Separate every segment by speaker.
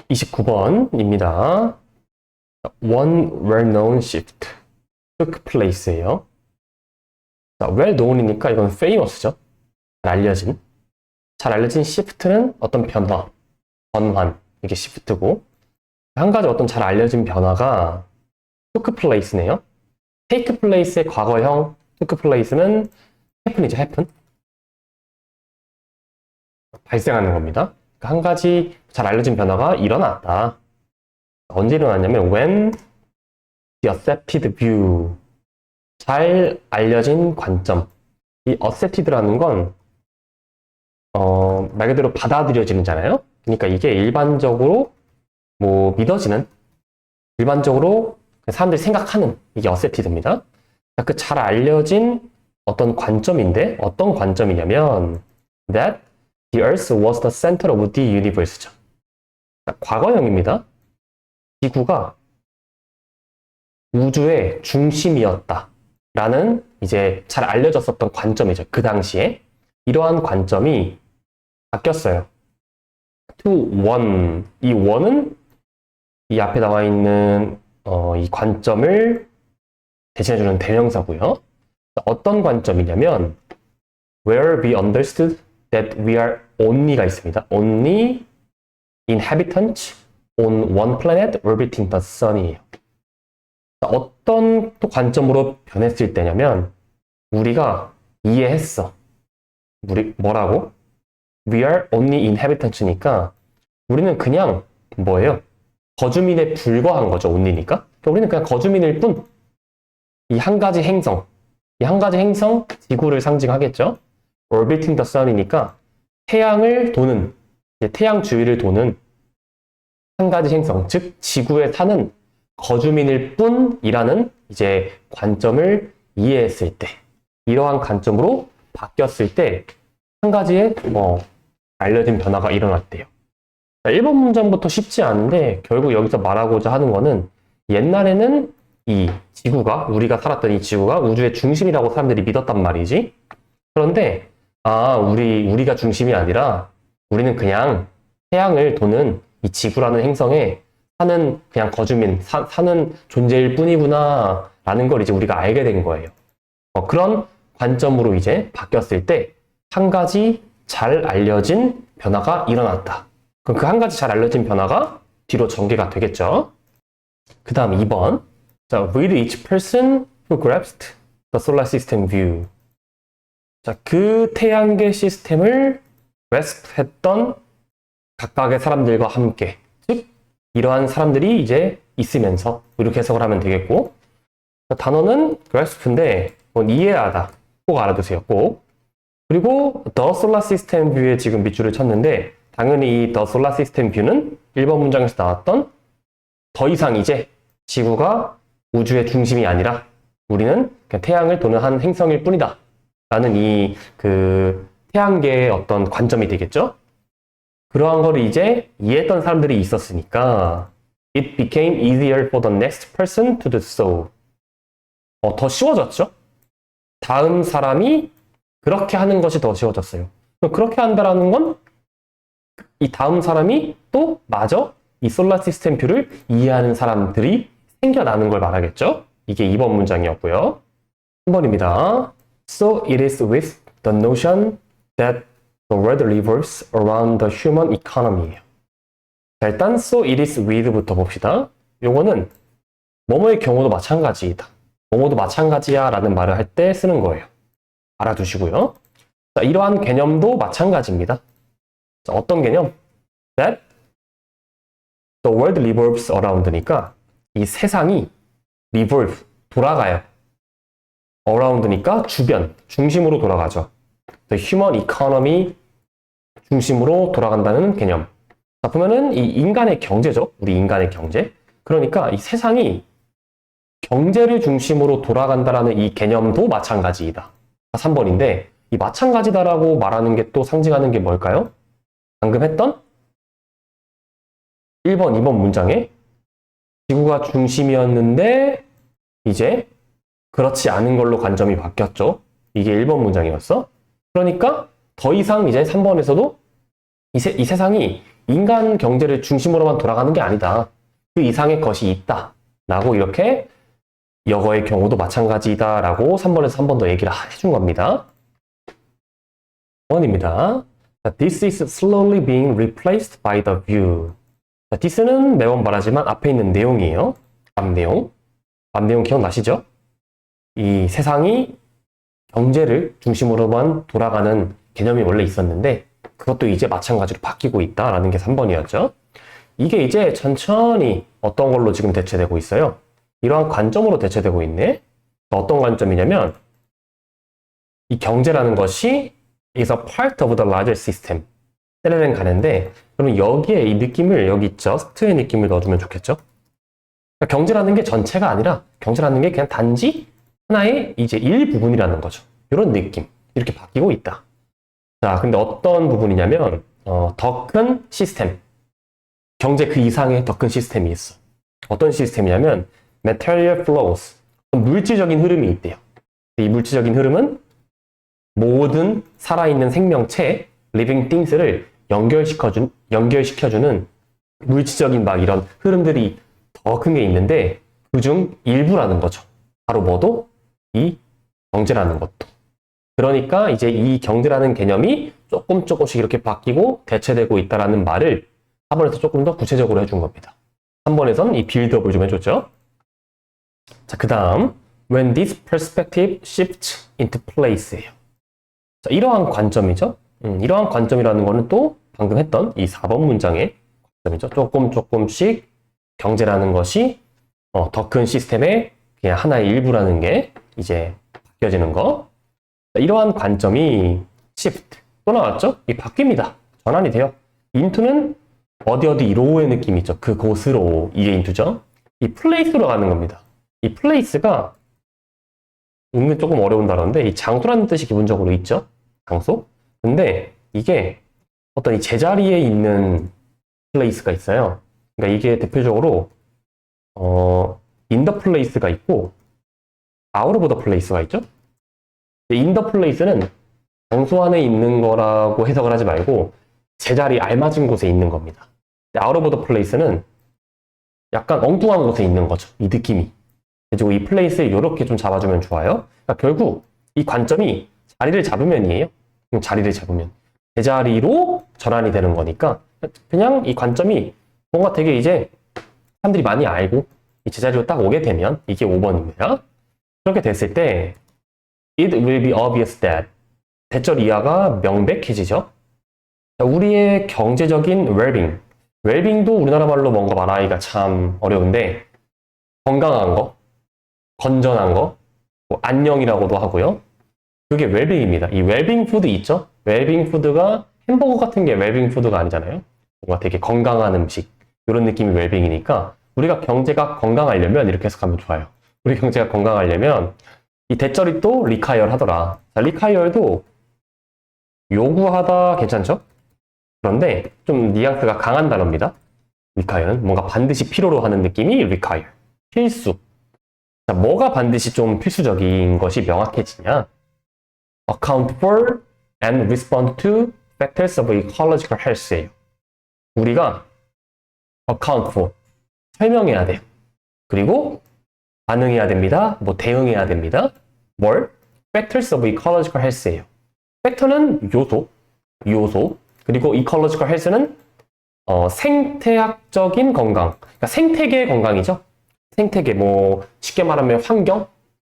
Speaker 1: 29번입니다. One well-known shift took place예요. 자, well-known이니까 이건 famous죠. 잘 알려진 shift는 어떤 변화, 전환, 이게 shift고, 한 가지 어떤 잘 알려진 변화가 took place네요. take place의 과거형 took place는 happen이죠, happen. 발생하는 겁니다. 그러니까 한 가지 잘 알려진 변화가 일어났다. 언제 일어났냐면 when the accepted view, 잘 알려진 관점. 이 accepted라는 건 말 그대로 받아들여지는잖아요. 그러니까 이게 일반적으로 믿어지는, 일반적으로 사람들이 생각하는, 이게 accepted입니다. 그 잘 알려진 어떤 관점인데, 어떤 관점이냐면 that the earth was the center of the universe죠. 과거형입니다. 지구가 우주의 중심이었다 라는 이제 잘 알려졌었던 관점이죠. 그 당시에 이러한 관점이 바뀌었어요. to one. 이 one은 이 앞에 나와 있는 이 관점을 대신해주는 대명사고요. 어떤 관점이냐면 where we understood that we are only가 있습니다. only inhabitants on one planet orbiting the sun이에요. 어떤 또 관점으로 변했을 때냐면 우리가 이해했어. 우리 뭐라고? We are only inhabitants니까 우리는 그냥 뭐예요? 거주민에 불과한 거죠. only니까. 우리는 그냥 거주민일 뿐. 이 한 가지 행성, 지구를 상징하겠죠. orbiting the sun이니까 태양을 도는, 태양 주위를 도는 한 가지 행성, 즉 지구에 사는 거주민일 뿐이라는 이제 관점을 이해했을 때, 이러한 관점으로 바뀌었을 때 한 가지의 알려진 변화가 일어났대요. 1번 문장부터 쉽지 않은데 결국 여기서 말하고자 하는 거는 옛날에는 이 지구가, 우리가 살았던 이 지구가 우주의 중심이라고 사람들이 믿었단 말이지. 그런데 우리가 중심이 아니라 우리는 그냥 태양을 도는 이 지구라는 행성에 사는 그냥 거주민, 사는 존재일 뿐이구나 라는 걸 이제 우리가 알게 된 거예요. 그런 관점으로 이제 바뀌었을 때 한 가지 잘 알려진 변화가 일어났다. 그럼 그 한 가지 잘 알려진 변화가 뒤로 전개가 되겠죠. 그 다음 2번. 자, with each person who grasped the solar system view. 자, 그 태양계 시스템을 grasp-했던 각각의 사람들과 함께, 즉 이러한 사람들이 이제 있으면서 이렇게 해석을 하면 되겠고, 단어는 grasp인데 이해하다, 꼭 알아두세요. 꼭. 그리고 the solar system view에 지금 밑줄을 쳤는데 당연히 이 the solar system view는 1번 문장에서 나왔던 더 이상 이제 지구가 우주의 중심이 아니라 우리는 그냥 태양을 도는 한 행성일 뿐이다 라는 이 태양계의 어떤 관점이 되겠죠. 그러한 거를 이제 이해했던 사람들이 있었으니까 it became easier for the next person to do so. 더 쉬워졌죠. 다음 사람이 그렇게 하는 것이 더 쉬워졌어요. 그렇게 한다라는 건 이 다음 사람이 또 마저 이 솔라 시스템 뷰를 이해하는 사람들이 생겨나는 걸 말하겠죠. 이게 2번 문장이었고요. 3번입니다. So it is with the notion that the world revolves around the human economy예요. 자, 일단 so it is with부터 봅시다. 요거는 뭐뭐의 경우도 마찬가지이다. 뭐뭐도 마찬가지야 라는 말을 할 때 쓰는 거예요. 알아두시고요. 자, 이러한 개념도 마찬가지입니다. 자, 어떤 개념? That the world revolves around니까 이 세상이 revolve, 돌아가요. around니까 주변, 중심으로 돌아가죠. The human economy, 중심으로 돌아간다는 개념. 자, 보면은 이 인간의 경제죠. 우리 인간의 경제. 그러니까 이 세상이 경제를 중심으로 돌아간다라는 이 개념도 마찬가지이다. 3번인데 이 마찬가지다라고 말하는 게 또 상징하는 게 뭘까요? 방금 했던 1번, 2번 문장에 지구가 중심이었는데 이제 그렇지 않은 걸로 관점이 바뀌었죠. 이게 1번 문장이었어. 그러니까 더 이상 이제 3번에서도 이 세상이 인간 경제를 중심으로만 돌아가는 게 아니다. 그 이상의 것이 있다. 라고 이렇게 여거의 경우도 마찬가지다. 라고 3번에서 한 번 더 얘기를 해준 겁니다. 1번입니다. This is slowly being replaced by the view. this는 매번 말하지만 앞에 있는 내용이에요. 앞 내용. 앞 내용 기억나시죠? 이 세상이 경제를 중심으로만 돌아가는 개념이 원래 있었는데 그것도 이제 마찬가지로 바뀌고 있다라는 게 3번이었죠. 이게 이제 천천히 어떤 걸로 지금 대체되고 있어요. 이러한 관점으로 대체되고 있네. 어떤 관점이냐면 이 경제라는 것이 is a part of the larger system. 때려낸 가는데 그러면 여기에 이 느낌을 여기 just의 느낌을 넣어주면 좋겠죠. 그러니까 경제라는 게 전체가 아니라 경제라는 게 그냥 단지 하나의 이제 일부분이라는 거죠. 이런 느낌. 이렇게 바뀌고 있다. 자, 근데 어떤 부분이냐면 더 큰 시스템. 경제 그 이상의 더 큰 시스템이 있어. 어떤 시스템이냐면 material flows. 물질적인 흐름이 있대요. 이 물질적인 흐름은 모든 살아있는 생명체, living things를 연결시켜주는 물질적인 막 이런 흐름들이 더 큰 게 있는데 그중 일부라는 거죠. 바로 뭐도? 이 경제라는 것도. 그러니까 이제 이 경제라는 개념이 조금씩 이렇게 바뀌고 대체되고 있다는 말을 4번에서 조금 더 구체적으로 해준 겁니다. 3번에선 이 빌드업을 좀 해줬죠. 자, 그 다음 when this perspective shifts into place예요. 자, 이러한 관점이죠. 이러한 관점이라는 거는 또 방금 했던 이 4번 문장의 관점이죠. 조금씩 경제라는 것이 더 큰 시스템의 그냥 하나의 일부라는 게 이제 바뀌어지는 거. 자, 이러한 관점이 shift 또 나왔죠? 이 바뀝니다. 전환이 돼요. into는 어디로의 느낌이 있죠. 그곳으로 이게 into죠. 이 place로 가는 겁니다. 이 place가 은근 조금 어려운 단어인데 이 장소라는 뜻이 기본적으로 있죠. 장소. 근데 이게 어떤 이 제자리에 있는 place가 있어요. 그러니까 이게 대표적으로 in the place가 있고 out of the place가 있죠. in the place는 장소 안에 있는 거라고 해석을 하지 말고 제자리 알맞은 곳에 있는 겁니다. out of the place는 약간 엉뚱한 곳에 있는 거죠. 이 느낌이. 그리고 이 플레이스를 이렇게 좀 잡아주면 좋아요. 그러니까 결국 이 관점이 자리를 잡으면이에요. 자리를 잡으면. 제자리로 전환이 되는 거니까 그냥 이 관점이 뭔가 되게 이제 사람들이 많이 알고 이 제자리로 딱 오게 되면 이게 5번입니다. 그렇게 됐을 때 it will be obvious that 대절 이하가 명백해지죠. 우리의 경제적인 well-being. well-being도 우리나라 말로 뭔가 말하기가 참 어려운데 건강한 거, 건전한 거, 뭐 안녕이라고도 하고요. 그게 웰빙입니다. 이 웰빙 푸드 있죠? 웰빙 푸드가 햄버거 같은 게 웰빙 푸드가 아니잖아요. 뭔가 되게 건강한 음식 이런 느낌이 웰빙이니까 우리가 경제가 건강하려면 이렇게 해석하면 좋아요. 우리 경제가 건강하려면 이 대절이 또 require 하더라. 자, require도 요구하다 괜찮죠? 그런데 좀 뉘앙스가 강한 단어입니다. require는 뭔가 반드시 필요로 하는 느낌이 require. 필수. 자, 뭐가 반드시 좀 필수적인 것이 명확해지냐? account for and respond to factors of ecological health예요. 우리가 account for, 설명해야 돼요. 그리고 반응해야 됩니다. 뭐 대응해야 됩니다. 뭘? factors of ecological health예요. 팩터는 요소. 그리고 ecological health는 생태학적인 건강. 그러니까 생태계의 건강이죠. 생태계, 뭐 쉽게 말하면 환경,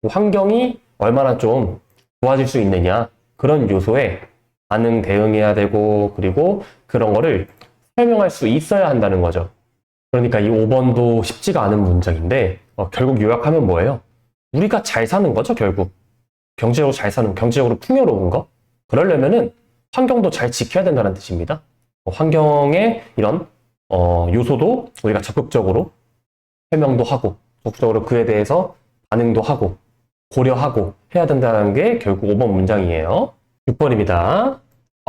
Speaker 1: 환경이 얼마나 좀 좋아질 수 있느냐 그런 요소에 반응 대응해야 되고 그리고 그런 거를 설명할 수 있어야 한다는 거죠. 그러니까 이 5번도 쉽지가 않은 문장인데 결국 요약하면 뭐예요? 우리가 잘 사는 거죠, 결국. 경제적으로 잘 사는, 경제적으로 풍요로운 거. 그러려면은 환경도 잘 지켜야 된다는 뜻입니다. 환경의 이런 요소도 우리가 적극적으로 설명도 하고 적극적으로 그에 대해서 반응도 하고 고려하고 해야 된다는 게 결국 5번 문장이에요. 6번입니다.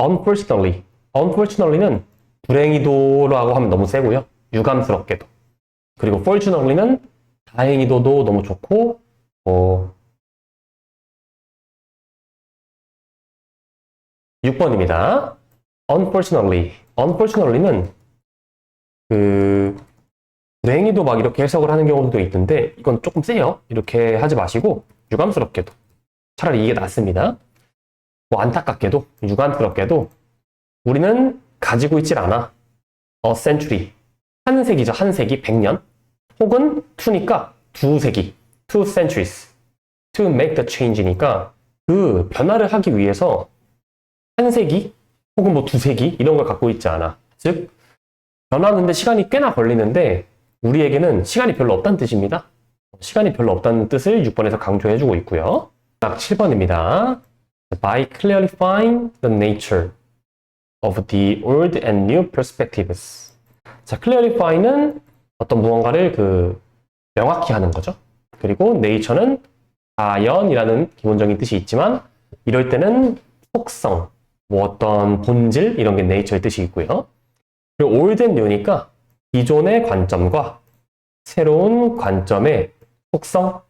Speaker 1: Unfortunately. Unfortunately는 불행히도라고 하면 너무 세고요. 유감스럽게도. 그리고 fortunately는 다행히도도 너무 좋고 6번입니다. Unfortunately. Unfortunately는 불행히도 막 이렇게 해석을 하는 경우도 있는데 이건 조금 세요. 이렇게 하지 마시고 유감스럽게도 차라리 이게 낫습니다. 뭐 안타깝게도 유감스럽게도 우리는 가지고 있질 않아. A century. 한 세기죠. 한 세기, 100년. 혹은 to니까 두 세기, two centuries. To make the change니까 그 변화를 하기 위해서 한 세기 혹은 뭐 두 세기 이런 걸 갖고 있지 않아. 즉 변하는데 시간이 꽤나 걸리는데 우리에게는 시간이 별로 없다는 뜻입니다. 시간이 별로 없다는 뜻을 6번에서 강조해주고 있고요. 딱 7번입니다. By clarifying the nature of the old and new perspectives. 자, clarify는 어떤 무언가를 명확히 하는 거죠. 그리고 nature는 자연이라는 기본적인 뜻이 있지만 이럴 때는 속성, 뭐 어떤 본질 이런 게 nature의 뜻이 있고요. 그리고 old and new니까 기존의 관점과 새로운 관점의 속성,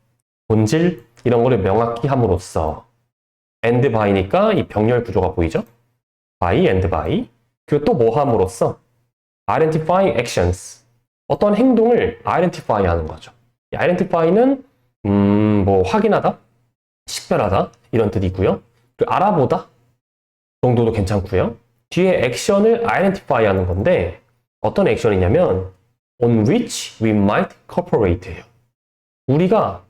Speaker 1: 본질 이런 거를 명확히 함으로써 and by니까 이 병렬 구조가 보이죠? by and by. 그리고 또 뭐 함으로써 identifying actions. 어떤 행동을 identify 하는 거죠. 이 identify는 뭐 확인하다, 식별하다 이런 뜻이고요. 그리고 알아보다 정도도 괜찮고요. 뒤에 액션을 identify 하는 건데 어떤 액션이냐면 on which we might cooperate예요. 우리가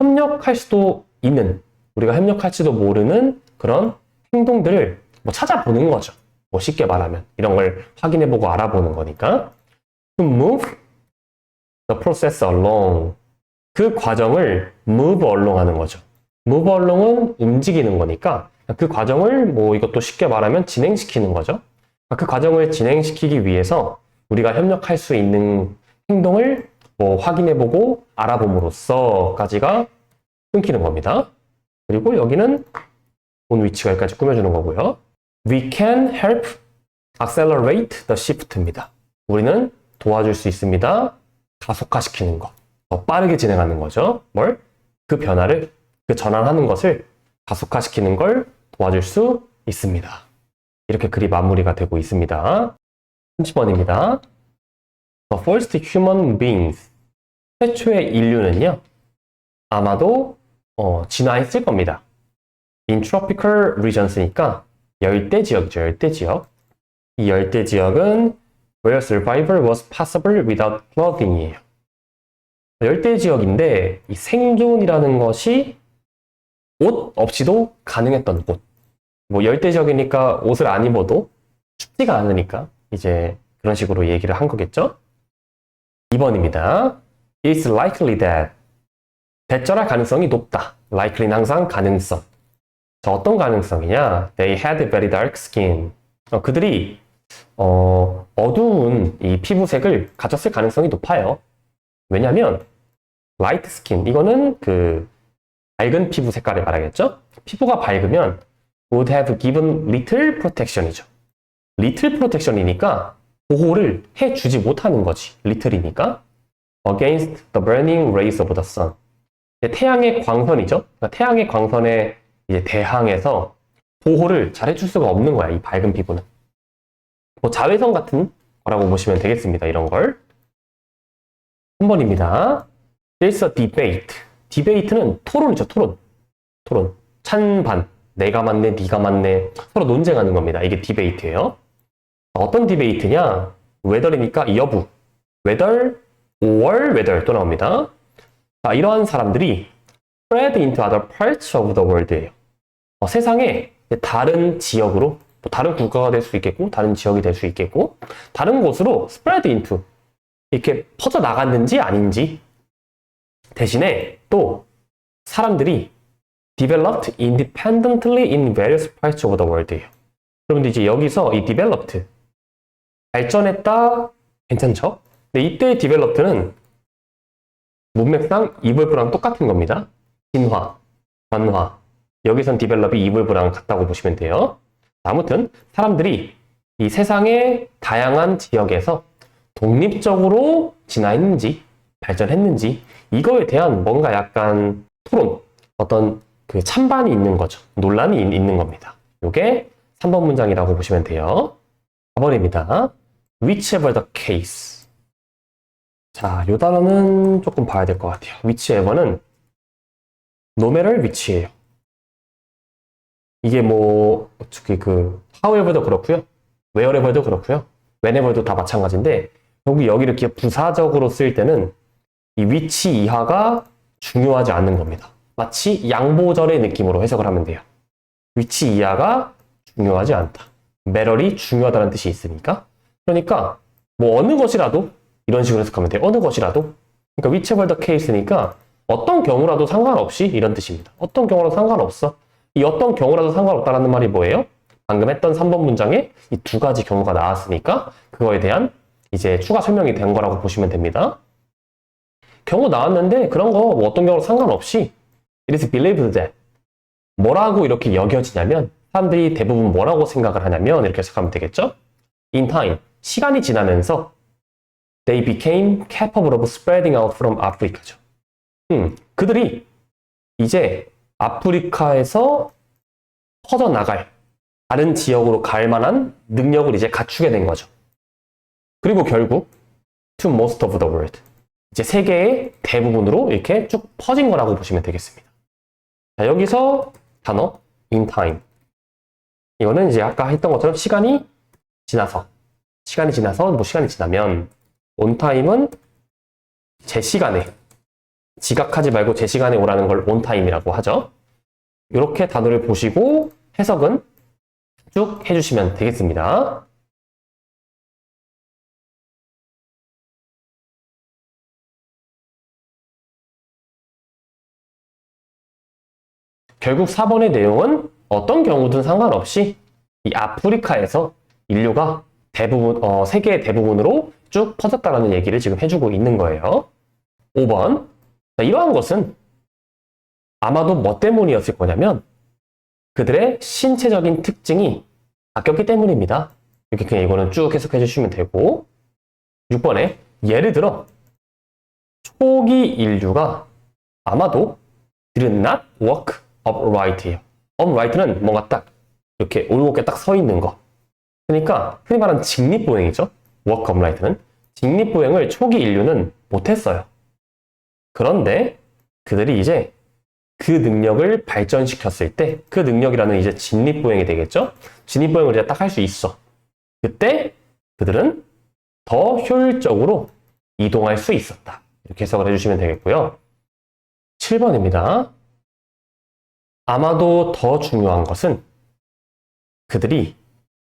Speaker 1: 협력할 수도 있는, 우리가 협력할지도 모르는 그런 행동들을 뭐 찾아보는 거죠. 뭐 쉽게 말하면 이런 걸 확인해보고 알아보는 거니까 to move the process along. 그 과정을 move along 하는 거죠. move along은 움직이는 거니까 그 과정을 뭐 이것도 쉽게 말하면 진행시키는 거죠. 그 과정을 진행시키기 위해서 우리가 협력할 수 있는 행동을 뭐 확인해보고 알아봄으로써까지가 끊기는 겁니다. 그리고 여기는 on which가 여기까지 꾸며주는 거고요. We can help accelerate the shift입니다. 우리는 도와줄 수 있습니다. 가속화시키는 것. 더 빠르게 진행하는 거죠. 뭘? 그 변화를, 그 전환하는 것을 가속화시키는 걸 도와줄 수 있습니다. 이렇게 글이 마무리가 되고 있습니다. 30번입니다. The first human beings. 최초의 인류는요, 아마도 진화했을 겁니다. In tropical regions니까 열대 지역이죠. 열대 지역. 이 열대 지역은 where survival was possible without clothing이에요. 열대 지역인데 이 생존이라는 것이 옷 없이도 가능했던 곳. 뭐 열대 지역이니까 옷을 안 입어도 춥지가 않으니까 이제 그런 식으로 얘기를 한 거겠죠? 2번입니다. It's likely that. 대절할 가능성이 높다. likely는 항상 가능성. 자, 어떤 가능성이냐? They had very dark skin. 그들이 어두운 이 피부색을 가졌을 가능성이 높아요. 왜냐면 light skin 이거는 그 밝은 피부 색깔을 말하겠죠? 피부가 밝으면 would have given little protection이죠. little protection이니까 보호를 해주지 못하는 거지. little이니까 against the burning rays of the sun. 태양의 광선이죠. 그러니까 태양의 광선에 이제 대항해서 보호를 잘 해줄 수가 없는 거야. 이 밝은 피부는. 뭐 자외선 같은 거라고 보시면 되겠습니다. 이런 걸. 3번입니다. There's a debate. debate는 토론이죠. 토론. 토론. 찬반. 내가 맞네, 네가 맞네. 서로 논쟁하는 겁니다. 이게 debate예요. 어떤 debate냐? whether이니까 여부. whether or whether 또 나옵니다. 자, 이러한 사람들이 spread into other parts of the world예요. 세상의 다른 지역으로, 뭐 다른 국가가 될 수 있겠고, 다른 지역이 될 수 있겠고, 다른 곳으로 spread into 이렇게 퍼져 나갔는지 아닌지 대신에 또 사람들이 developed independently in various parts of the world예요. 여러분들 이제 여기서 이 developed 발전했다 괜찮죠? 근데 이때 developed는 문맥상 evolve랑 똑같은 겁니다. 진화, 변화. 여기선 develop이 evolve랑 같다고 보시면 돼요. 아무튼 사람들이 이 세상의 다양한 지역에서 독립적으로 진화했는지 발전했는지 이거에 대한 뭔가 약간 토론, 어떤 그 찬반이 있는 거죠. 논란이 있는 겁니다. 이게 3번 문장이라고 보시면 돼요. 4번입니다. Whichever the case. 자, 요 단어는 조금 봐야 될 것 같아요. whichever는 no matter which예요. 이게 뭐 어떻게 however도 그렇고요. wherever도 그렇고요. whenever도 다 마찬가지인데 여기 이렇게 부사적으로 쓸 때는 이 which 이하가 중요하지 않는 겁니다. 마치 양보절의 느낌으로 해석을 하면 돼요. which 이하가 중요하지 않다. matter이 중요하다는 뜻이 있으니까. 그러니까 뭐 어느 것이라도 이런 식으로 해석하면 돼요. 어느 것이라도. 그러니까 whichever the case니까 어떤 경우라도 상관없이 이런 뜻입니다. 어떤 경우라도 상관없어. 이 어떤 경우라도 상관없다라는 말이 뭐예요? 방금 했던 3번 문장에 이 두 가지 경우가 나왔으니까 그거에 대한 이제 추가 설명이 된 거라고 보시면 됩니다. 경우 나왔는데 그런 거 뭐 어떤 경우로 상관없이 it is believed that 뭐라고 이렇게 여겨지냐면 사람들이 대부분 뭐라고 생각을 하냐면 이렇게 해석하면 되겠죠? In time, 시간이 지나면서 they became capable of spreading out from Africa죠. 그들이 이제 아프리카에서 퍼져나갈 다른 지역으로 갈 만한 능력을 이제 갖추게 된 거죠. 그리고 결국 to most of the world 이제 세계의 대부분으로 이렇게 쭉 퍼진 거라고 보시면 되겠습니다. 자, 여기서 단어 in time 이거는 이제 아까 했던 것처럼 시간이 지나면 on time은 제 시간에 지각하지 말고 제 시간에 오라는 걸 on time이라고 하죠. 이렇게 단어를 보시고 해석은 쭉 해주시면 되겠습니다. 결국 4번의 내용은 어떤 경우든 상관없이 이 아프리카에서 인류가 대부분, 세계의 대부분으로 쭉 퍼졌다라는 얘기를 지금 해주고 있는 거예요. 5번. 자, 이러한 것은 아마도 뭐 때문이었을 거냐면 그들의 신체적인 특징이 바뀌었기 때문입니다. 이렇게 그냥 이거는 쭉 해석해 주시면 되고 6번에 예를 들어 초기 인류가 아마도 did not walk upright예요. upright는 뭔가 딱 이렇게 올곧게 딱 서 있는 거. 그러니까 흔히 말하는 직립보행이죠. walk upright는 직립보행을 초기 인류는 못했어요. 그런데 그들이 이제 그 능력을 발전시켰을 때 그 능력이라는 이제 직립보행이 되겠죠. 직립보행을 이제 딱 할 수 있어. 그때 그들은 더 효율적으로 이동할 수 있었다. 이렇게 해석을 해주시면 되겠고요. 7번입니다. 아마도 더 중요한 것은 그들이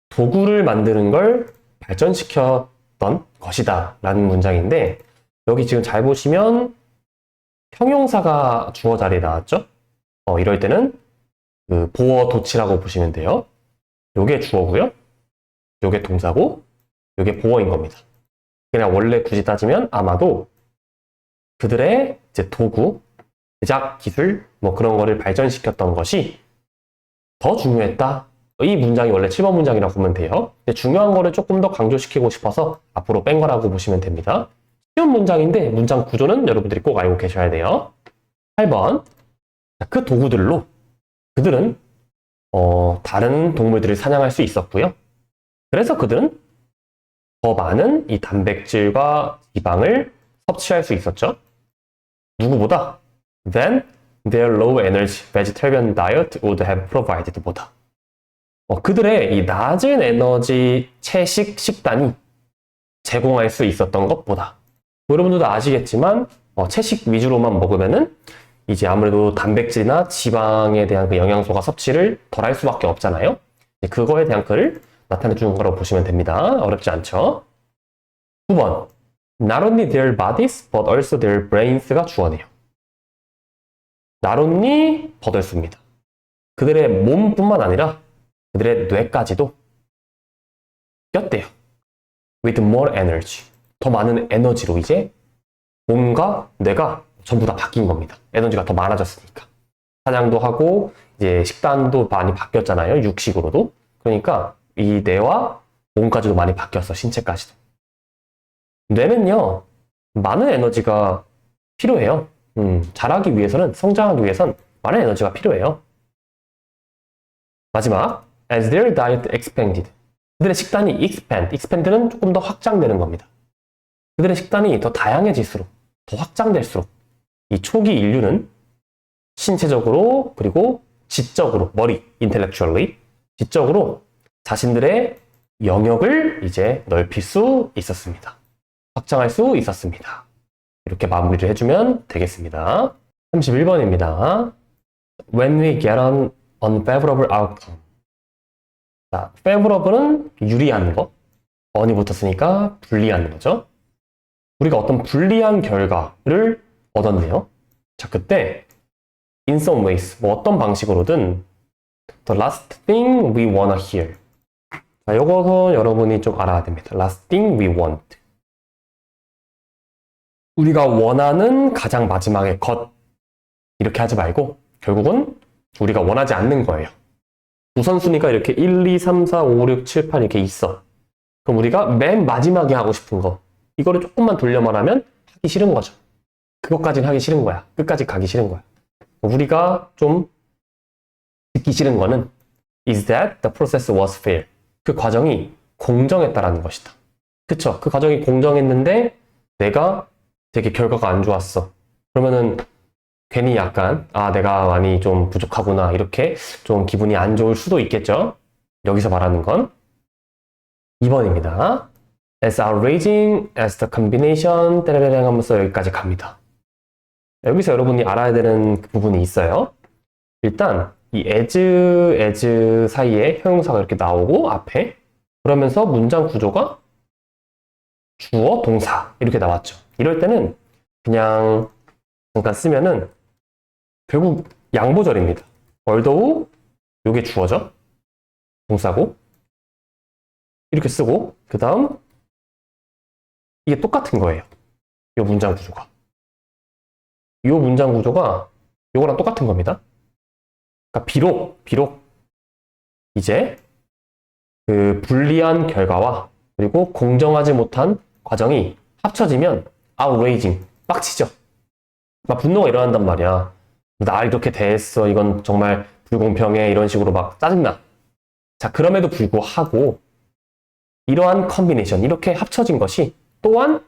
Speaker 1: 도구를 만드는 걸 발전시켰던 것이다 라는 문장인데 여기 지금 잘 보시면 형용사가 주어 자리에 나왔죠? 이럴 때는 그 보어 도치라고 보시면 돼요. 요게 주어고요. 요게 동사고 요게 보어인 겁니다. 그냥 원래 굳이 따지면 아마도 그들의 이제 도구, 제작 기술 뭐 그런 거를 발전시켰던 것이 더 중요했다. 이 문장이 원래 7번 문장이라고 보면 돼요. 근데 중요한 거를 조금 더 강조시키고 싶어서 앞으로 뺀 거라고 보시면 됩니다. 쉬운 문장인데 문장 구조는 여러분들이 꼭 알고 계셔야 돼요. 8번. 그 도구들로 그들은 다른 동물들을 사냥할 수 있었고요. 그래서 그들은 더 많은 이 단백질과 지방을 섭취할 수 있었죠. 누구보다 than their low energy vegetarian diet would have provided 보다. 그들의 이 낮은 에너지 채식 식단이 제공할 수 있었던 것보다. 여러분들도 아시겠지만 채식 위주로만 먹으면은 이제 아무래도 단백질이나 지방에 대한 그 영양소가 섭취를 덜 할 수밖에 없잖아요. 그거에 대한 글을 나타내 주는 거라고 보시면 됩니다. 어렵지 않죠? 9번. Not only their bodies, but also their brains가 주어네요. Not only but also입니다. 그들의 몸뿐만 아니라 그들의 뇌까지도 꼈대요. With more energy. 더 많은 에너지로 이제 몸과 뇌가 전부 다 바뀐 겁니다. 에너지가 더 많아졌으니까. 사냥도 하고 이제 식단도 많이 바뀌었잖아요. 육식으로도. 그러니까 이 뇌와 몸까지도 많이 바뀌었어. 신체까지도. 뇌는요. 많은 에너지가 필요해요. 자라기 위해서는 성장하기 위해선 많은 에너지가 필요해요. 마지막. As their diet expanded. 그들의 식단이 expand는 조금 더 확장되는 겁니다. 그들의 식단이 더 다양해질수록, 더 확장될수록 이 초기 인류는 신체적으로 그리고 지적으로, 머리, intellectually, 지적으로 자신들의 영역을 이제 넓힐 수 있었습니다. 확장할 수 있었습니다. 이렇게 마무리를 해주면 되겠습니다. 31번입니다. When we get an unfavorable outcome. 자, favorable은 유리한 거. on이 붙었으니까 불리한 거죠. 우리가 어떤 불리한 결과를 얻었네요. 자, 그때 in some ways, 뭐 어떤 방식으로든 the last thing we wanna hear. 자, 요거는 여러분이 좀 알아야 됩니다. last thing we want. 우리가 원하는 가장 마지막의 것. 이렇게 하지 말고 결국은 우리가 원하지 않는 거예요. 우선순위가 이렇게 1, 2, 3, 4, 5, 6, 7, 8 이렇게 있어. 그럼 우리가 맨 마지막에 하고 싶은 거. 이거를 조금만 돌려 말하면 하기 싫은 거죠. 그것까지는 하기 싫은 거야. 끝까지 가기 싫은 거야. 우리가 좀 듣기 싫은 거는 is that the process was fair. 그 과정이 공정했다라는 것이다. 그쵸? 그 과정이 공정했는데 내가 되게 결과가 안 좋았어. 그러면은 괜히 약간 내가 많이 좀 부족하구나 이렇게 좀 기분이 안 좋을 수도 있겠죠. 여기서 말하는 건 2번입니다. As outraging as the combination 따라라랑 하면서 여기까지 갑니다. 여기서 여러분이 알아야 되는 그 부분이 있어요. 일단 이 as 사이에 형용사가 이렇게 나오고 앞에 그러면서 문장 구조가 주어, 동사 이렇게 나왔죠. 이럴 때는 그냥 잠깐 쓰면은 결국 양보절입니다. although 요게 주어죠. 동사고 이렇게 쓰고 그 다음 이게 똑같은 거예요. 요 문장 구조가. 요 문장 구조가 요거랑 똑같은 겁니다. 그러니까 비록 이제 그 불리한 결과와 그리고 공정하지 못한 과정이 합쳐지면 outraging, 빡치죠. 막 분노가 일어난단 말이야. 나 이렇게 대했어. 이건 정말 불공평해. 이런 식으로 막 짜증나. 자, 그럼에도 불구하고 이러한 컨비네이션, 이렇게 합쳐진 것이 또한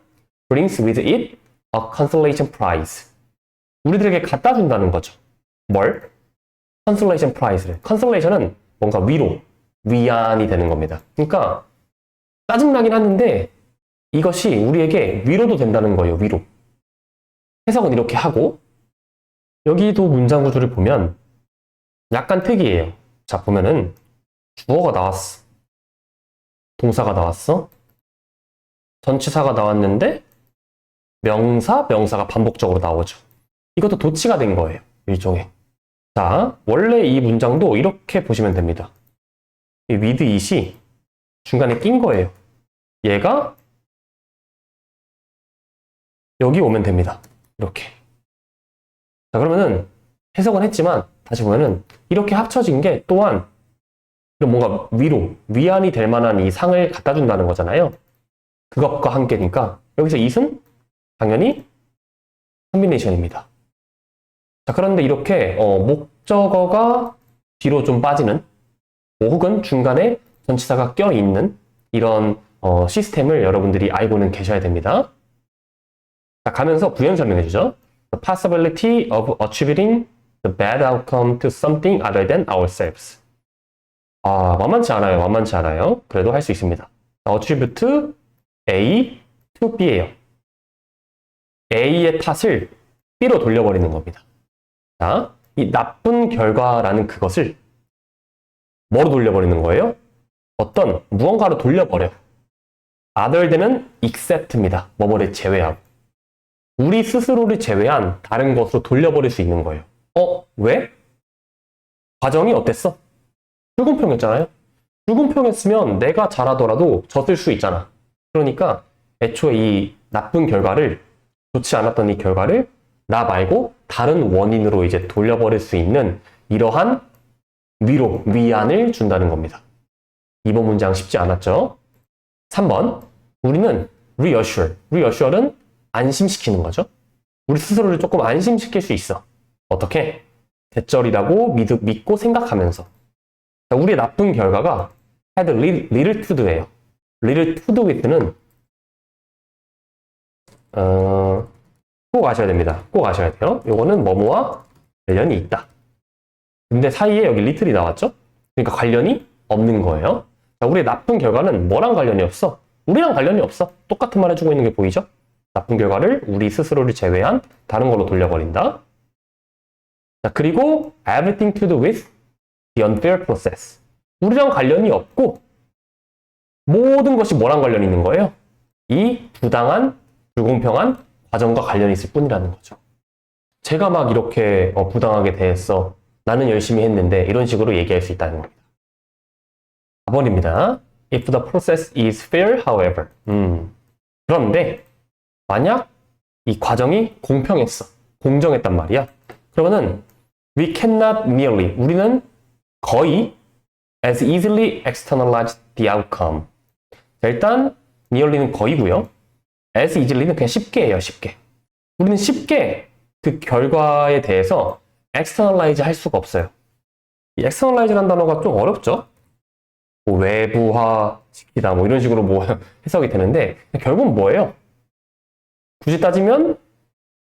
Speaker 1: brings with it a consolation prize. 우리들에게 갖다 준다는 거죠. 뭘? consolation prize를. consolation은 뭔가 위로, 위안이 되는 겁니다. 그러니까 짜증나긴 하는데 이것이 우리에게 위로도 된다는 거예요. 위로. 해석은 이렇게 하고 여기도 문장 구조를 보면 약간 특이해요. 자, 보면은 주어가 나왔어. 동사가 나왔어. 전치사가 나왔는데 명사가 반복적으로 나오죠. 이것도 도치가 된 거예요. 일종의. 자, 원래 이 문장도 이렇게 보시면 됩니다. 이 with it이 중간에 낀 거예요. 얘가 여기 오면 됩니다. 이렇게. 자, 그러면은 해석은 했지만 다시 보면은 이렇게 합쳐진 게 또한 뭔가 위로, 위안이 될 만한 이 상을 갖다 준다는 거잖아요. 그것과 함께니까 여기서 it은 당연히 컨비네이션입니다. 자, 그런데 이렇게 목적어가 뒤로 좀 빠지는 혹은 중간에 전치사가 껴있는 이런 시스템을 여러분들이 알고는 계셔야 됩니다. 자, 가면서 부연 설명해주죠. The possibility of attributing the bad outcome to something other than ourselves. 만만치 않아요. 만만치 않아요. 그래도 할 수 있습니다. attribute A to B예요. A의 탓을 B로 돌려버리는 겁니다. 자, 이 나쁜 결과라는 그것을 뭐로 돌려버리는 거예요? 어떤 무언가로 돌려버려. other than은 except입니다. 뭐뭐를 제외하고. 우리 스스로를 제외한 다른 것으로 돌려버릴 수 있는 거예요. 왜? 과정이 어땠어? 불공평했잖아요? 불공평했으면 내가 잘하더라도 졌을 수 있잖아. 그러니까 애초에 이 나쁜 결과를, 좋지 않았던 이 결과를 나 말고 다른 원인으로 이제 돌려버릴 수 있는 이러한 위로, 위안을 준다는 겁니다. 이번 문장 쉽지 않았죠? 3번. 우리는 reassure는 안심시키는 거죠. 우리 스스로를 조금 안심시킬 수 있어. 어떻게? 대절이라고 믿고 생각하면서. 우리의 나쁜 결과가 had little to do예요. little to do with는 꼭 아셔야 됩니다. 꼭 아셔야 돼요. 요거는 뭐뭐와 관련이 있다. 근데 사이에 여기 리틀이 나왔죠? 그러니까 관련이 없는 거예요. 자, 우리의 나쁜 결과는 뭐랑 관련이 없어? 우리랑 관련이 없어. 똑같은 말 해주고 있는 게 보이죠? 나쁜 결과를 우리 스스로를 제외한 다른 걸로 돌려버린다. 자, 그리고 everything to do with the unfair process. 우리랑 관련이 없고 모든 것이 뭐랑 관련이 있는 거예요? 이 부당한, 불공평한 과정과 관련이 있을 뿐이라는 거죠. 제가 막 이렇게 부당하게 대했어. 나는 열심히 했는데 이런 식으로 얘기할 수 있다는 겁니다. 4번입니다. If the process is fair, however. 그런데 만약 이 과정이 공평했어. 공정했단 말이야. 그러면은 we cannot merely, 우리는 거의 as easily externalize the outcome. 자, 일단 nearly는 거의고요. as easily는 그냥 쉽게 해요. 쉽게. 우리는 쉽게 그 결과에 대해서 externalize 할 수가 없어요. 이 externalize라는 단어가 좀 어렵죠? 뭐 외부화 시키다 뭐 이런 식으로 뭐 해석이 되는데 결국은 뭐예요? 굳이 따지면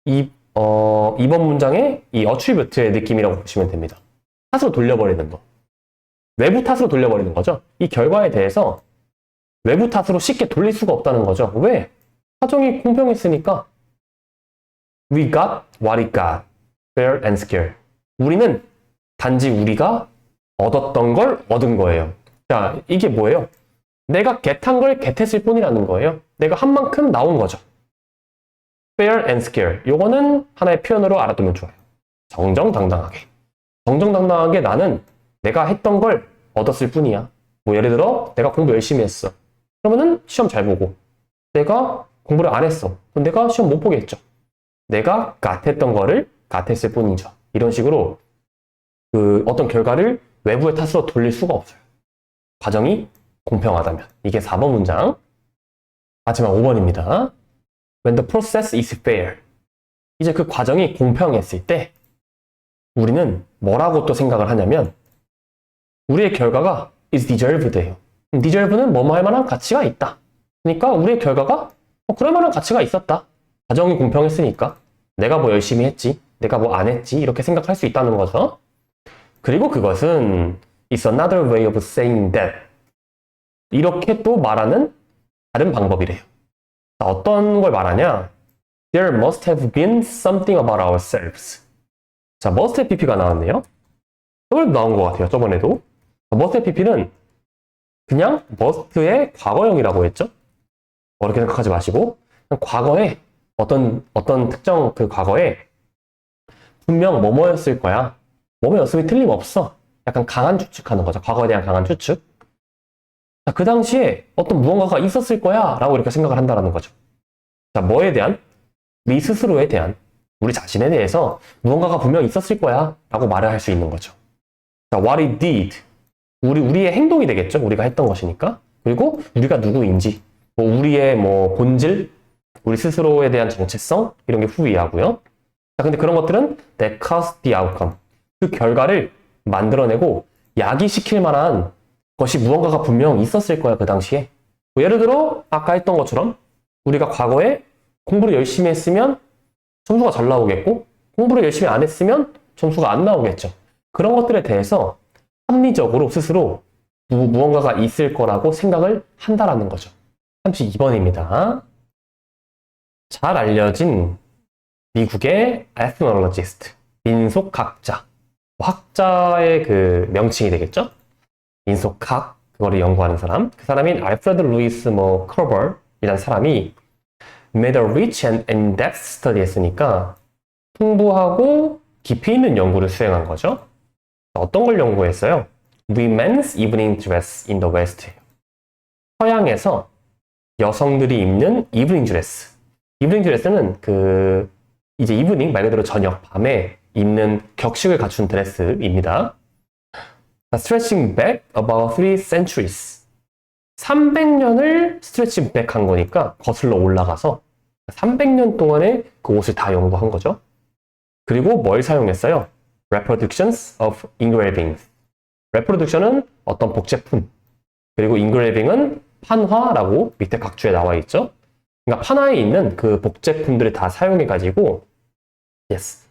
Speaker 1: 이번 문장의 이 attribute의 느낌이라고 보시면 됩니다. 탓으로 돌려버리는 거. 외부 탓으로 돌려버리는 거죠. 이 결과에 대해서 외부 탓으로 쉽게 돌릴 수가 없다는 거죠. 왜? 과정이 공평했으니까. We got what it got. Fair and square. 우리는 단지 우리가 얻었던 걸 얻은 거예요. 자, 이게 뭐예요? 내가 get한 걸 get했을 뿐이라는 거예요. 내가 한 만큼 나온 거죠. fair and square. 요거는 하나의 표현으로 알아두면 좋아요. 정정당당하게. 정정당당하게 나는 내가 했던 걸 얻었을 뿐이야. 뭐 예를 들어 내가 공부 열심히 했어. 그러면은 시험 잘 보고. 내가 공부를 안 했어. 그럼 내가 시험 못 보겠죠. 내가 갓했던 거를 갓했을 뿐이죠. 이런 식으로 그 어떤 결과를 외부의 탓으로 돌릴 수가 없어요. 과정이 공평하다면. 이게 4번 문장. 마지막 5번입니다. When the process is fair. 이제 그 과정이 공평했을 때 우리는 뭐라고 또 생각을 하냐면 우리의 결과가 is deserved예요. deserve는 뭐뭐 할 만한 가치가 있다. 그러니까 우리의 결과가 그럴 만한 가치가 있었다. 과정이 공평했으니까 내가 뭐 열심히 했지, 내가 뭐 안 했지 이렇게 생각할 수 있다는 거죠. 그리고 그것은 is another way of saying that. 이렇게 또 말하는 다른 방법이래요. 어떤 걸 말하냐? There must have been something about ourselves. 자, must have pp가 나왔네요. 저번에도 나온 것 같아요. 저번에도. must have pp는 그냥 must의 과거형이라고 했죠. 어렵게 생각하지 마시고 과거에 어떤 특정 그 과거에 분명 뭐뭐였을 거야. 뭐뭐였으면 틀림없어. 약간 강한 추측하는 거죠. 과거에 대한 강한 추측. 자, 그 당시에 어떤 무언가가 있었을 거야 라고 이렇게 생각을 한다는 거죠. 자, 뭐에 대한? 우리 스스로에 대한, 우리 자신에 대해서 무언가가 분명 있었을 거야 라고 말을 할 수 있는 거죠. 자, what it did. 우리의 행동이 되겠죠. 우리가 했던 것이니까. 그리고 우리가 누구인지, 뭐 우리의 뭐 본질, 우리 스스로에 대한 정체성 이런 게 후이하고요. 자, 근데 그런 것들은 that caused the outcome. 그 결과를 만들어내고 야기시킬 만한 것이 무언가가 분명 있었을 거야, 그 당시에. 뭐 예를 들어 아까 했던 것처럼 우리가 과거에 공부를 열심히 했으면 점수가 잘 나오겠고 공부를 열심히 안 했으면 점수가 안 나오겠죠. 그런 것들에 대해서 합리적으로 스스로 무언가가 있을 거라고 생각을 한다라는 거죠. 32번입니다. 잘 알려진 미국의 ethnologist, 민속학자, 학자의 그 명칭이 되겠죠? 민속학, 그거를 연구하는 사람. 그 사람인 알프레드 루이스 크로벌이라는 사람이 made a rich and in-depth study 했으니까 풍부하고 깊이 있는 연구를 수행한 거죠. 어떤 걸 연구했어요? Women's evening dress in the West. 서양에서 여성들이 입는 이브닝 드레스. 이브닝 드레스는 이제 이브닝 말 그대로 저녁, 밤에 입는 격식을 갖춘 드레스입니다. Stretching back about 3 centuries. 300년을 스트레칭 백 한 거니까 거슬러 올라가서 300년 동안의 그 옷을 다 연구한 거죠. 그리고 뭘 사용했어요? Reproductions of engravings. Reproduction은 어떤 복제품. 그리고 engraving은 판화라고 밑에 각주에 나와 있죠. 그러니까 판화에 있는 그 복제품들을 다 사용해가지고, yes,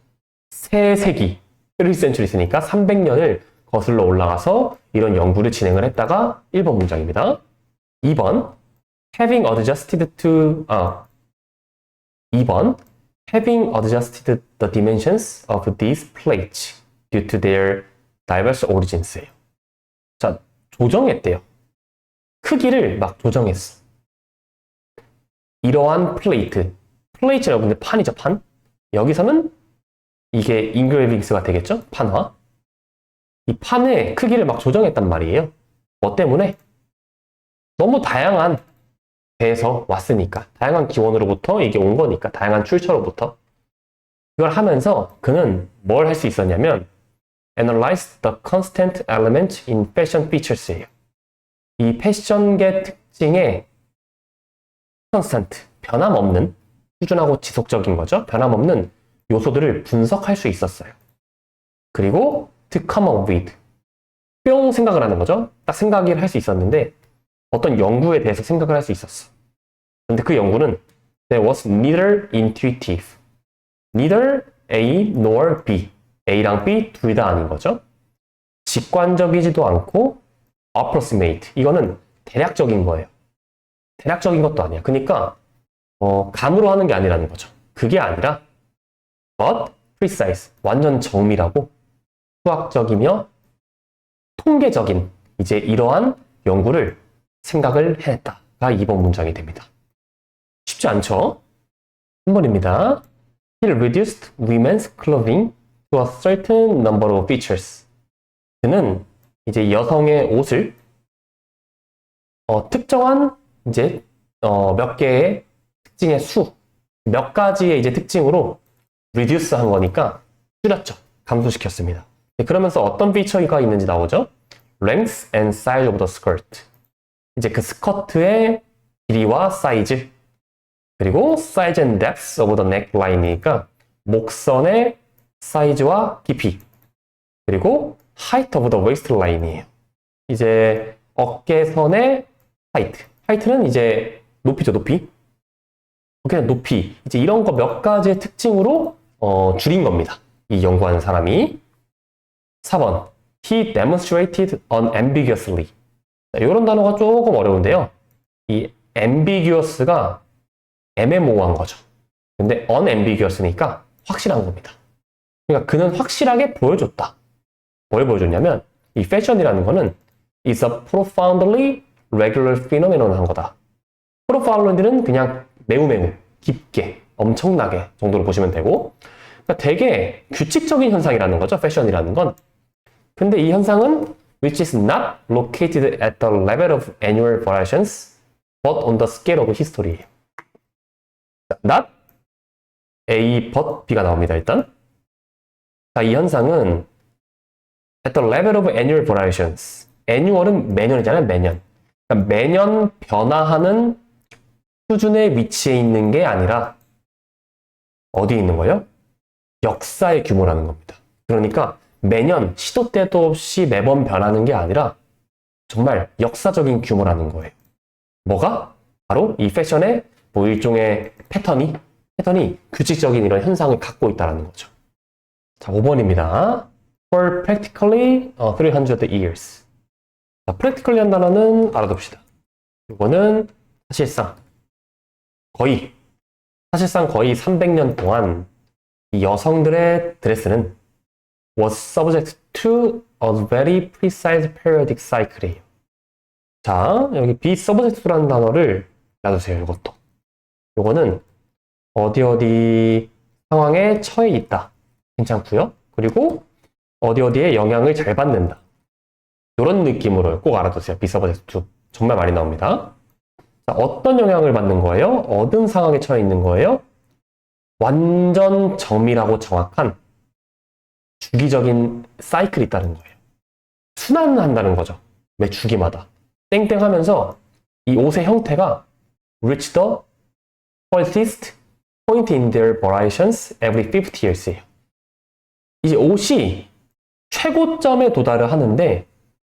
Speaker 1: 세 세기, 3century니까 300년을 거슬러 올라가서 이런 연구를 진행을 했다가 1번 문장입니다. 2번, having adjusted to, 2번, having adjusted the dimensions of these plates due to their diverse origins예요. 자, 조정했대요. 크기를 막 조정했어. 이러한 플레이트라고 근데 판이죠, 판. 여기서는 이게 인그레이빙스가 되겠죠? 판화. 이 판의 크기를 막 조정했단 말이에요. 뭐 때문에? 너무 다양한 데에서 왔으니까. 다양한 기원으로부터 이게 온 거니까. 다양한 출처로부터. 이걸 하면서 그는 뭘 할 수 있었냐면 analyze the constant element in fashion features예요. 이 패션계 특징의 constant, 변함없는, 꾸준하고 지속적인 거죠. 변함없는 요소들을 분석할 수 있었어요. 그리고 to come up with, 뿅 생각을 하는 거죠. 딱 생각을 할 수 있었는데 어떤 연구에 대해서 생각을 할 수 있었어. 근데 그 연구는 there was neither intuitive, neither A nor B, A랑 B 둘 다 아닌 거죠. 직관적이지도 않고 approximate, 이거는 대략적인 거예요. 대략적인 것도 아니야. 그러니까 감으로 하는 게 아니라는 거죠. 그게 아니라 but precise, 완전 정밀하고 수학적이며 통계적인 이제 이러한 연구를 생각을 해냈다가 2번 문장이 됩니다. 쉽지 않죠? 3번입니다. He reduced women's clothing to a certain number of features. 그는 이제 여성의 옷을 특정한 이제 몇 개의 특징의 수, 몇 가지의 이제 특징으로 reduce 한 거니까 줄였죠. 감소시켰습니다. 그러면서 어떤 피처가 있는지 나오죠? length and size of the skirt. 이제 그 스커트의 길이와 사이즈, 그리고 size and depth of the neckline이니까 목선의 사이즈와 깊이, 그리고 height of the waistline이에요. 이제 어깨선의 하이트는 이제 높이죠, 높이. 그냥 높이. 이제 이런 거 몇 가지의 특징으로 줄인 겁니다. 이 연구하는 사람이. 4번. He demonstrated unambiguously. 이런 단어가 조금 어려운데요. 이 ambiguous가 애매모호한 거죠. 근데 unambiguous니까 확실한 겁니다. 그러니까 그는 확실하게 보여줬다. 뭘 보여줬냐면 이 패션이라는 거는 is a profoundly regular phenomenon 한 거다. profoundly는 그냥 매우 깊게, 엄청나게 정도로 보시면 되고, 그러니까 되게 규칙적인 현상이라는 거죠, 패션이라는 건. 근데 이 현상은 which is not located at the level of annual variations but on the scale of history. not A, but B가 나옵니다, 일단. 자, 이 현상은 at the level of annual variations. annual은 매년이잖아요, 매년. 그러니까 매년 변화하는 수준의 위치에 있는 게 아니라 어디에 있는 거예요? 역사의 규모라는 겁니다. 그러니까 매년 시도 때도 없이 매번 변하는 게 아니라 정말 역사적인 규모라는 거예요. 뭐가? 바로 이 패션의 뭐 일종의 패턴이 규칙적인 이런 현상을 갖고 있다는 거죠. 자, 5번입니다. For practically 300 years. 자, practically 한 단어는 알아둡시다. 이거는 사실상 거의 300년 동안 이 여성들의 드레스는 was subject to a very precise periodic cycle이에요. 자, 여기 be subject to라는 단어를 놔두세요. 이것도. 요거는 어디 상황에 처해 있다. 괜찮고요. 그리고 어디에 영향을 잘 받는다. 이런 느낌으로 꼭 알아두세요. be subject to. 정말 많이 나옵니다. 자, 어떤 영향을 받는 거예요? 어떤 상황에 처해 있는 거예요? 완전 정밀하고 정확한 주기적인 사이클이 있다는 거예요. 순환한다는 거죠. 매 주기마다. 땡땡 하면서 이 옷의 형태가 reach the furthest point in their variations every 50 years예요. 이제 옷이 최고점에 도달을 하는데,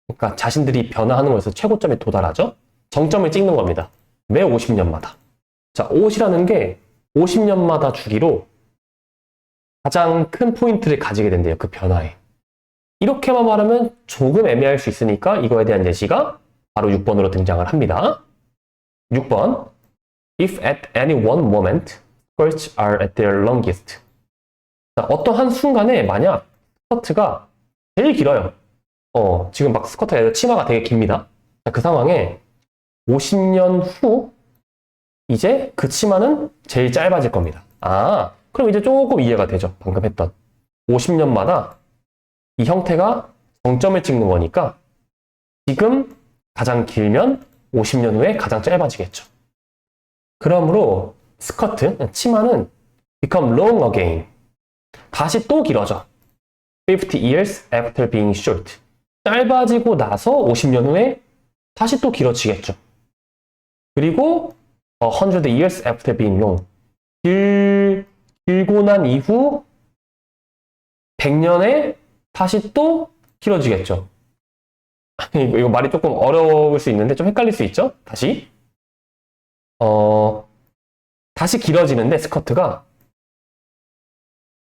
Speaker 1: 그러니까 자신들이 변화하는 것에서 최고점에 도달하죠. 정점을 찍는 겁니다. 매 50년마다. 자, 옷이라는 게 50년마다 주기로 가장 큰 포인트를 가지게 된대요. 그 변화에. 이렇게만 말하면 조금 애매할 수 있으니까 이거에 대한 예시가 바로 6번으로 등장을 합니다. 6번. If at any one moment, skirts are at their longest. 자, 어떤 한 순간에 만약 스커트가 제일 길어요. 지금 막 스커트가 아니라 치마가 되게 깁니다. 자, 그 상황에 50년 후 이제 그 치마는 제일 짧아질 겁니다. 아, 그럼 이제 조금 이해가 되죠. 방금 했던 50년마다 이 형태가 정점을 찍는 거니까 지금 가장 길면 50년 후에 가장 짧아지겠죠. 그러므로 스커트, 치마는 become long again. 다시 또 길어져. 50 years after being short. 짧아지고 나서 50년 후에 다시 또 길어지겠죠. 그리고 100 years after being long. 길고 난 이후 100년에 다시 또 길어지겠죠. 이거 말이 조금 어려울 수 있는데 좀 헷갈릴 수 있죠? 다시. 다시 길어지는데 스커트가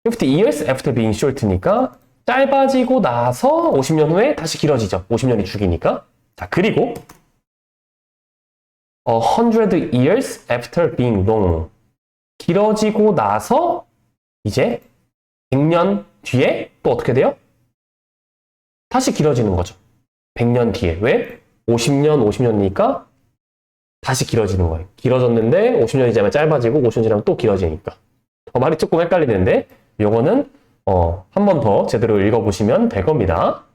Speaker 1: 50 years after being short니까 짧아지고 나서 50년 후에 다시 길어지죠. 50년이 주기니까. 자, 그리고 100 years after being long. 길어지고 나서 이제 100년 뒤에 또 어떻게 돼요? 다시 길어지는 거죠. 100년 뒤에. 왜? 50년이니까 다시 길어지는 거예요. 길어졌는데 50년이 지나면 짧아지고 50년 지나면 또 길어지니까. 말이 조금 헷갈리는데 요거는 한 번 더 제대로 읽어보시면 될 겁니다.